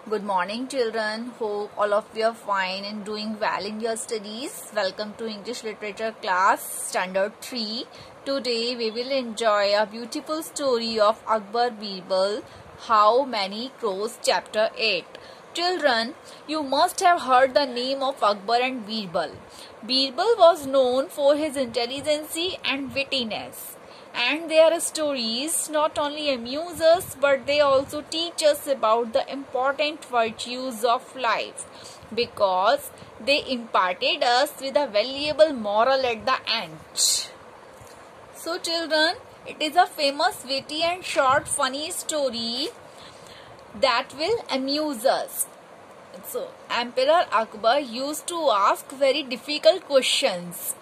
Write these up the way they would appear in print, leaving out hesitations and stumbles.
Good morning, children. Hope all of you are fine and doing well in your studies. Welcome to English Literature class, Standard 3. Today we will enjoy a beautiful story of Akbar Birbal, How Many Crows, Chapter 8. Children, you must have heard the name of Akbar and Birbal. Birbal was known for his intelligence and wittiness. And their stories not only amuse us, but they also teach us about the important virtues of life, because they imparted us with a valuable moral at the end. So children, it is a famous, witty and short funny story that will amuse us. So Emperor Akbar used to ask very difficult questions,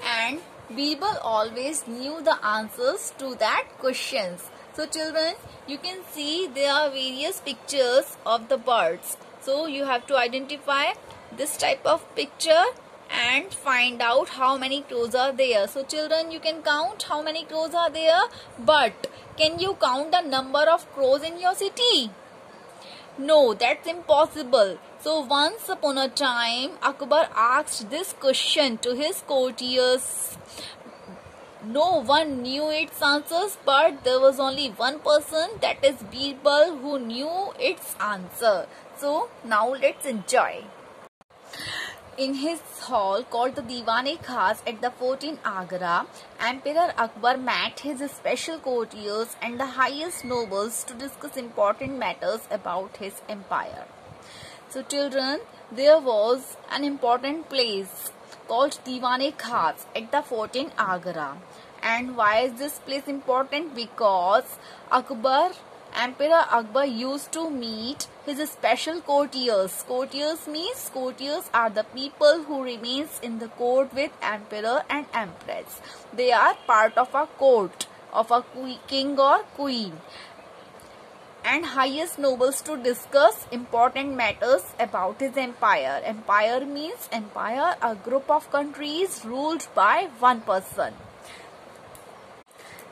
and Birbal always knew the answers to that questions. So children, you can see there are various pictures of the birds. So you have to identify this type of picture and find out how many crows are there. So children, you can count how many crows are there, but can you count the number of crows in your city? No, that's impossible. So once upon a time, Akbar asked this question to his courtiers. No one knew its answers, but there was only one person, that is Birbal, who knew its answer. So now let's enjoy. In his hall called the Diwan-e-Khas at the fort in Agra, Emperor Akbar met his special courtiers and the highest nobles to discuss important matters about his empire. So children, there was an important place called Diwan-e-Khas at the fort in Agra. And why is this place important? Because Emperor Akbar used to meet his special courtiers. Courtiers means courtiers are the people who remains in the court with emperor and empress. They are part of a court of a king or queen. And highest nobles to discuss important matters about his empire. Empire means empire, a group of countries ruled by one person.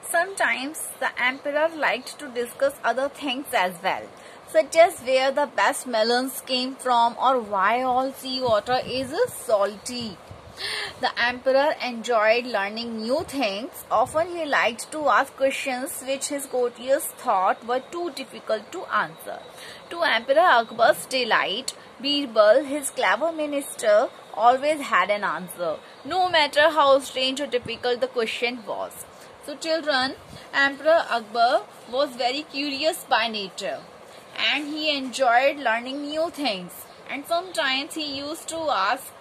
Sometimes the emperor liked to discuss other things as well, such as where the best melons came from or why all seawater is salty. The emperor enjoyed learning new things. Often he liked to ask questions which his courtiers thought were too difficult to answer. To Emperor Akbar's delight, Birbal, his clever minister, always had an answer, no matter how strange or difficult the question was. So children, Emperor Akbar was very curious by nature, and he enjoyed learning new things. And sometimes he used to ask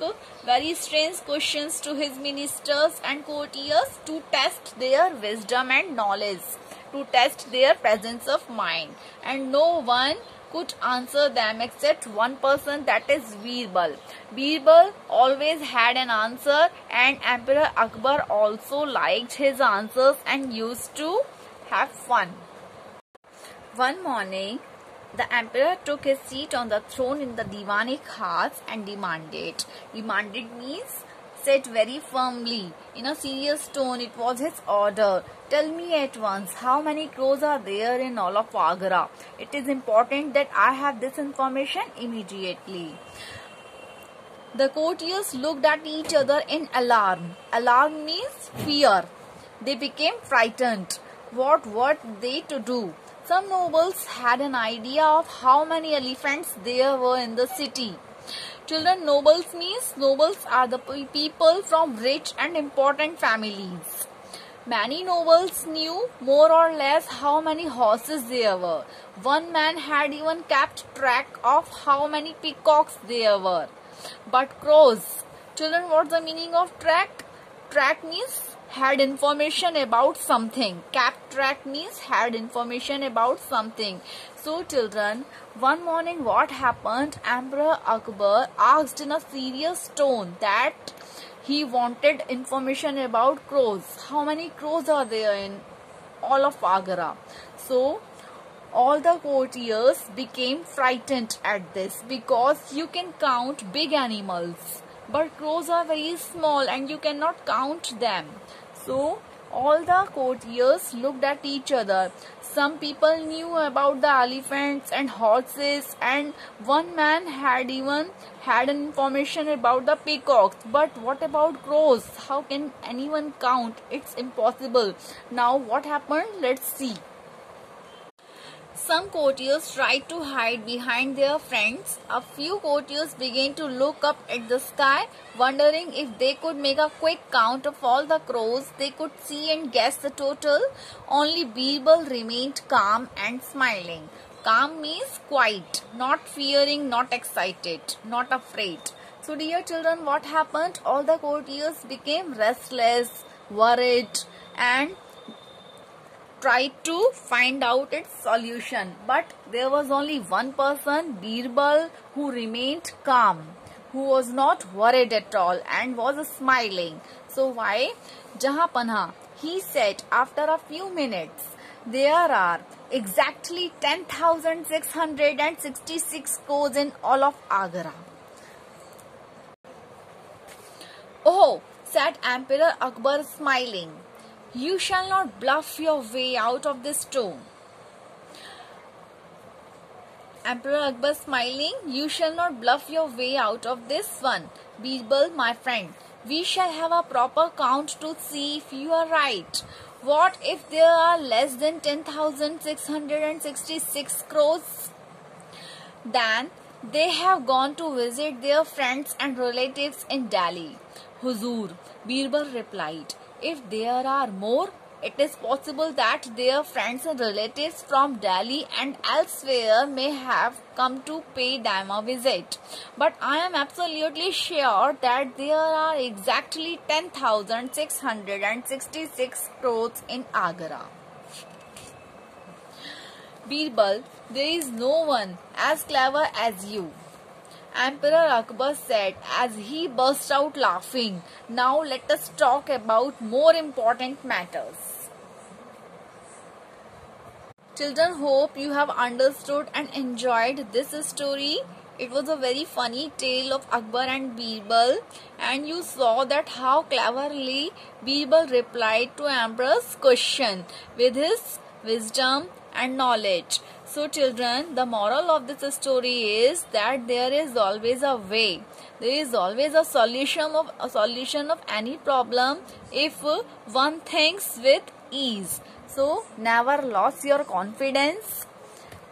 very strange questions to his ministers and courtiers to test their wisdom and knowledge, to test their presence of mind. And no one could answer them except one person, that is Birbal. Birbal always had an answer, and Emperor Akbar also liked his answers and used to have fun. One morning, the emperor took his seat on the throne in the Diwan-e-Khas and demanded. Demanded means said very firmly, in a serious tone. It was his order. Tell me at once, how many crows are there in all of Agra? It is important that I have this information immediately. The courtiers looked at each other in alarm. Alarm means fear. They became frightened. What were they to do? Some nobles had an idea of how many elephants there were in the city. Children, nobles means nobles are the people from rich and important families. Many nobles knew more or less how many horses there were. One man had even kept track of how many peacocks there were. But crows. Children, what's the meaning of track? Track means had information about something. Kept track means had information about something. So children, one morning what happened? Emperor Akbar asked in a serious tone that he wanted information about crows. How many crows are there in all of Agra? So all the courtiers became frightened at this, because you can count big animals, but crows are very small and you cannot count them. So All the courtiers looked at each other. Some people knew about the elephants and horses, and one man had even had information about the peacocks. But what about crows? How can anyone count? It's impossible. Now what happened? Let's see. Some courtiers tried to hide behind their friends. A few courtiers began to look up at the sky, wondering if they could make a quick count of all the crows they could see and guess the total. Only Birbal remained calm and smiling. Calm means quiet, not fearing, not excited, not afraid. So dear children, what happened? All the courtiers became restless, worried, and tried to find out its solution, but there was only one person, Birbal, who remained calm, who was not worried at all and was smiling. So why? Jahanpanah, he said after a few minutes, there are exactly 10,666 crows in all of Agra. Oh, said Emperor Akbar smiling. You shall not bluff your way out of this tomb. Emperor Akbar smiling, you shall not bluff your way out of this one. Birbal, my friend, we shall have a proper count to see if you are right. What if there are less than 10,666 crows? Then they have gone to visit their friends and relatives in Delhi. Huzur, Birbal replied. If there are more, it is possible that their friends and relatives from Delhi and elsewhere may have come to pay them a visit. But I am absolutely sure that there are exactly 10,666 crows in Agra. Birbal, there is no one as clever as you, Emperor Akbar said as he burst out laughing. Now let us talk about more important matters. Children, hope you have understood and enjoyed this story. It was a very funny tale of Akbar and Birbal, and you saw that how cleverly Birbal replied to Emperor's question with his wisdom and knowledge. So children, the moral of this story is that there is always a way. There is always a solution of any problem if one thinks with ease. So never lose your confidence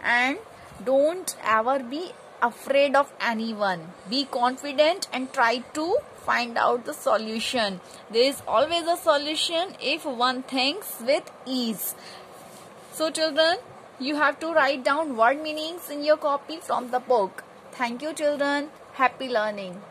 and don't ever be afraid of anyone. Be confident and try to find out the solution. There is always a solution if one thinks with ease. So children, you have to write down word meanings in your copy from the book. Thank you children. Happy learning.